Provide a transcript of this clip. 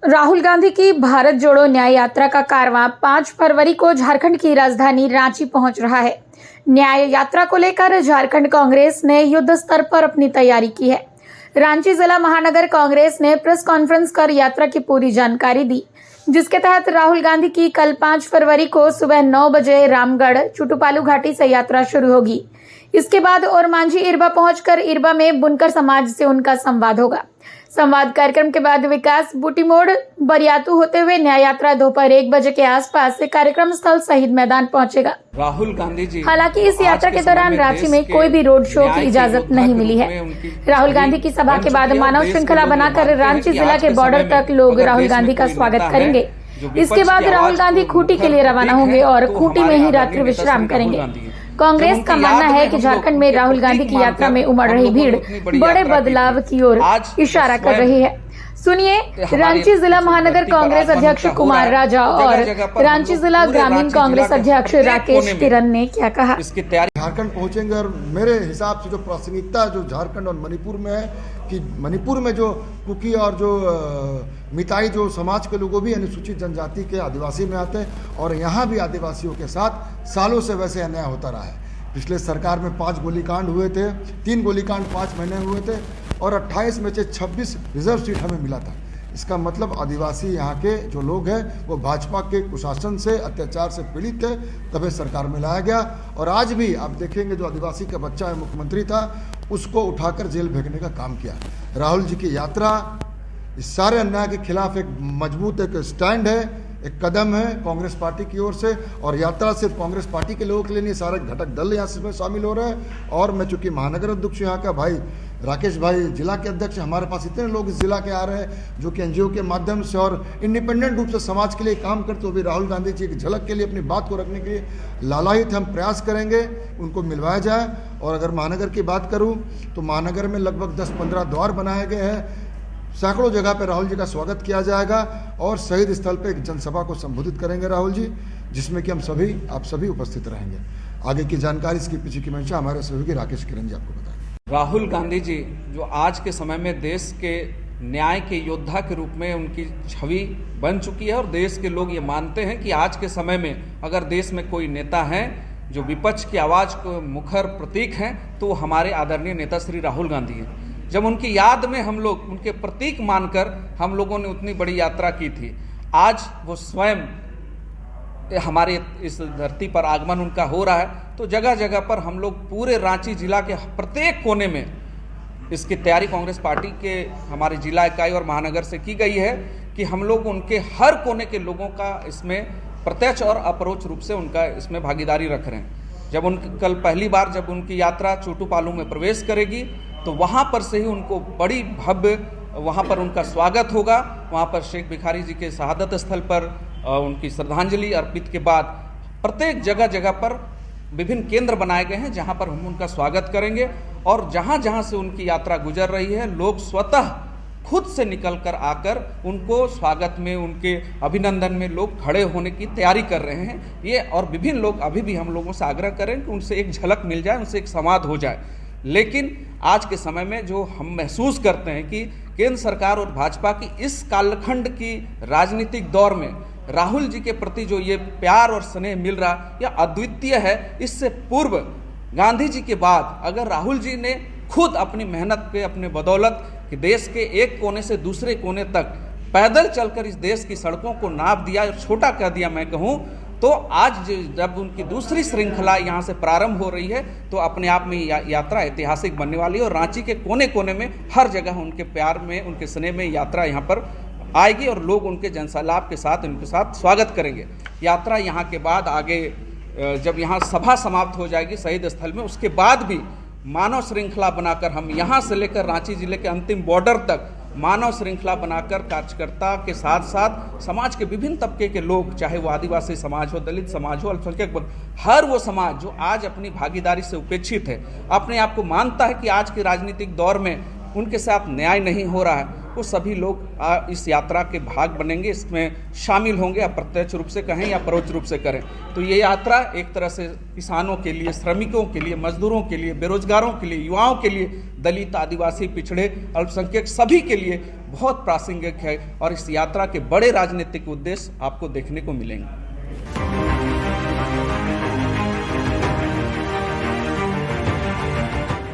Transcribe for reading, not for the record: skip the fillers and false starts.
राहुल गांधी की भारत जोड़ो न्याय यात्रा का कारवां 5 फरवरी को झारखंड की राजधानी रांची पहुंच रहा है। न्याय यात्रा को लेकर झारखंड कांग्रेस ने युद्ध स्तर पर अपनी तैयारी की है। रांची जिला महानगर कांग्रेस ने प्रेस कॉन्फ्रेंस कर यात्रा की पूरी जानकारी दी, जिसके तहत राहुल गांधी की कल 5 फरवरी को सुबह 9 बजे रामगढ़ चुटुपालू घाटी से यात्रा शुरू होगी। इसके बाद ओरमांझी इरबा पहुंचकर इरबा में बुनकर समाज से उनका संवाद होगा। संवाद कार्यक्रम के बाद विकास बूटी मोड़ बरियातू होते हुए न्याय यात्रा दोपहर 1 बजे के आसपास से कार्यक्रम स्थल शहीद मैदान पहुंचेगा। राहुल गांधी जी हालांकि इस यात्रा के दौरान रांची में कोई भी रोड शो की इजाजत नहीं मिली है। राहुल गांधी की सभा के बाद मानव श्रृंखला बनाकर रांची जिला के बॉर्डर तक लोग राहुल गांधी का स्वागत करेंगे। इसके बाद राहुल गांधी खूंटी के लिए रवाना होंगे और खूंटी में ही रात्रि विश्राम करेंगे। कांग्रेस का मानना है कि झारखंड में राहुल गांधी की यात्रा में उमड़ रही भीड़ बड़े बदलाव की ओर इशारा कर रही है। सुनिए रांची जिला महानगर कांग्रेस अध्यक्ष कुमार राजा और रांची जिला ग्रामीण कांग्रेस अध्यक्ष राकेश किरण ने क्या कहा। इसकी तैयारी झारखंड पहुंचेंगे और मेरे हिसाब से जो प्रासंगिकता जो झारखंड और मणिपुर में है कि मणिपुर में जो कुकी और जो मिताई जो समाज के लोगों भी अनुसूचित जनजाति के आदिवासी में आते हैं और यहाँ भी आदिवासियों के साथ सालों से वैसे अन्याय होता रहा है। पिछले सरकार में 5 गोलीकांड हुए थे, 3 गोलीकांड 5 महीने हुए थे और 28 में से 26 रिजर्व सीट हमें मिला था। इसका मतलब आदिवासी यहाँ के जो लोग हैं वो भाजपा के कुशासन से अत्याचार से पीड़ित थे, तभी सरकार में लाया गया। और आज भी आप देखेंगे जो आदिवासी का बच्चा है मुख्यमंत्री था, उसको उठाकर जेल भेजने का काम किया। राहुल जी की यात्रा इस सारे अन्याय के खिलाफ एक मजबूत एक स्टैंड है, एक कदम है कांग्रेस पार्टी की ओर से। और यात्रा सिर्फ कांग्रेस पार्टी के लोगों के लिए नहीं, सारे घटक दल यहाँ से शामिल हो रहे हैं। और मैं चूंकि महानगर अध्यक्ष यहाँ का भाई राकेश भाई जिला के अध्यक्ष, हमारे पास इतने लोग इस जिला के आ रहे हैं जो कि एनजीओ के माध्यम से और इंडिपेंडेंट रूप से समाज के लिए काम करते हुए राहुल गांधी जी की झलक के लिए अपनी बात को रखने के लिए लालायित हम प्रयास करेंगे, उनको मिलवाया जाए। और अगर महानगर की बात करूँ तो महानगर में लगभग 10-15 द्वार बनाए गए हैं। सैकड़ों जगह पर राहुल जी का स्वागत किया जाएगा और शहीद स्थल पर एक जनसभा को संबोधित करेंगे राहुल जी, जिसमें कि आप सभी उपस्थित रहेंगे। आगे की जानकारी इसकी पीछे की मंशा हमारे सहयोगी राकेश किरण जी आपको बताएंगे। राहुल गांधी जी जो आज के समय में देश के न्याय के योद्धा के रूप में उनकी छवि बन चुकी है और देश के लोग ये मानते हैं कि आज के समय में अगर देश में कोई नेता है जो विपक्ष की आवाज़ को मुखर प्रतीक हैं तो वो हमारे आदरणीय नेता श्री राहुल गांधी हैं। जब उनकी याद में हम लोग उनके प्रतीक मानकर हम लोगों ने उतनी बड़ी यात्रा की थी, आज वो स्वयं हमारे इस धरती पर आगमन उनका हो रहा है, तो जगह जगह पर हम लोग पूरे रांची जिला के प्रत्येक कोने में इसकी तैयारी कांग्रेस पार्टी के हमारे जिला इकाई और महानगर से की गई है कि हम लोग उनके हर कोने के लोगों का इसमें प्रत्यक्ष और अपरोक्ष रूप से उनका इसमें भागीदारी रख रहे हैं। जब कल पहली बार जब उनकी यात्रा चुटुपालू में प्रवेश करेगी तो वहाँ पर से ही उनको बड़ी भव्य वहाँ पर उनका स्वागत होगा। वहाँ पर शेख भिखारी जी के शहादत स्थल पर उनकी श्रद्धांजलि अर्पित के बाद प्रत्येक जगह जगह पर विभिन्न केंद्र बनाए गए हैं जहाँ पर हम उनका स्वागत करेंगे। और जहाँ जहाँ से उनकी यात्रा गुजर रही है लोग स्वतः खुद से निकल कर आकर उनको स्वागत में, उनके अभिनंदन में लोग खड़े होने की तैयारी कर रहे हैं। ये और विभिन्न लोग अभी भी हम लोगों से आग्रह करें कि उनसे एक झलक मिल जाए, उनसे एक संवाद हो जाए। लेकिन आज के समय में जो हम महसूस करते हैं कि केंद्र सरकार और भाजपा की इस कालखंड की राजनीतिक दौर में राहुल जी के प्रति जो ये प्यार और स्नेह मिल रहा यह अद्वितीय है। इससे पूर्व गांधी जी के बाद अगर राहुल जी ने खुद अपनी मेहनत पे अपने बदौलत कि देश के एक कोने से दूसरे कोने तक पैदल चलकर इस देश की सड़कों को नाप दिया और छोटा कर दिया मैं कहूँ, तो आज जब उनकी दूसरी श्रृंखला यहाँ से प्रारंभ हो रही है तो अपने आप में यात्रा ऐतिहासिक बनने वाली है। और रांची के कोने कोने में हर जगह उनके प्यार में, उनके स्नेह में यात्रा यहाँ पर आएगी और लोग उनके जनसैलाब के साथ उनके साथ स्वागत करेंगे। यात्रा यहाँ के बाद आगे जब यहाँ सभा समाप्त हो जाएगी शहीद स्थल में, उसके बाद भी मानव श्रृंखला बनाकर हम यहाँ से लेकर रांची जिले के अंतिम बॉर्डर तक मानव श्रृंखला बनाकर कार्यकर्ता के साथ साथ समाज के विभिन्न तबके के लोग, चाहे वो आदिवासी समाज हो, दलित समाज हो, अल्पसंख्यक, हर वो समाज जो आज अपनी भागीदारी से उपेक्षित है, अपने आप को मानता है कि आज के राजनीतिक दौर में उनके साथ न्याय नहीं हो रहा है, को सभी लोग इस यात्रा के भाग बनेंगे, इसमें शामिल होंगे, अप्रत्यक्ष रूप से कहें या परोक्ष रूप से करें। तो ये यात्रा एक तरह से किसानों के लिए, श्रमिकों के लिए, मजदूरों के लिए, बेरोजगारों के लिए, युवाओं के लिए, दलित, आदिवासी, पिछड़े, अल्पसंख्यक सभी के लिए बहुत प्रासंगिक है और इस यात्रा के बड़े राजनीतिक उद्देश्य आपको देखने को मिलेंगे।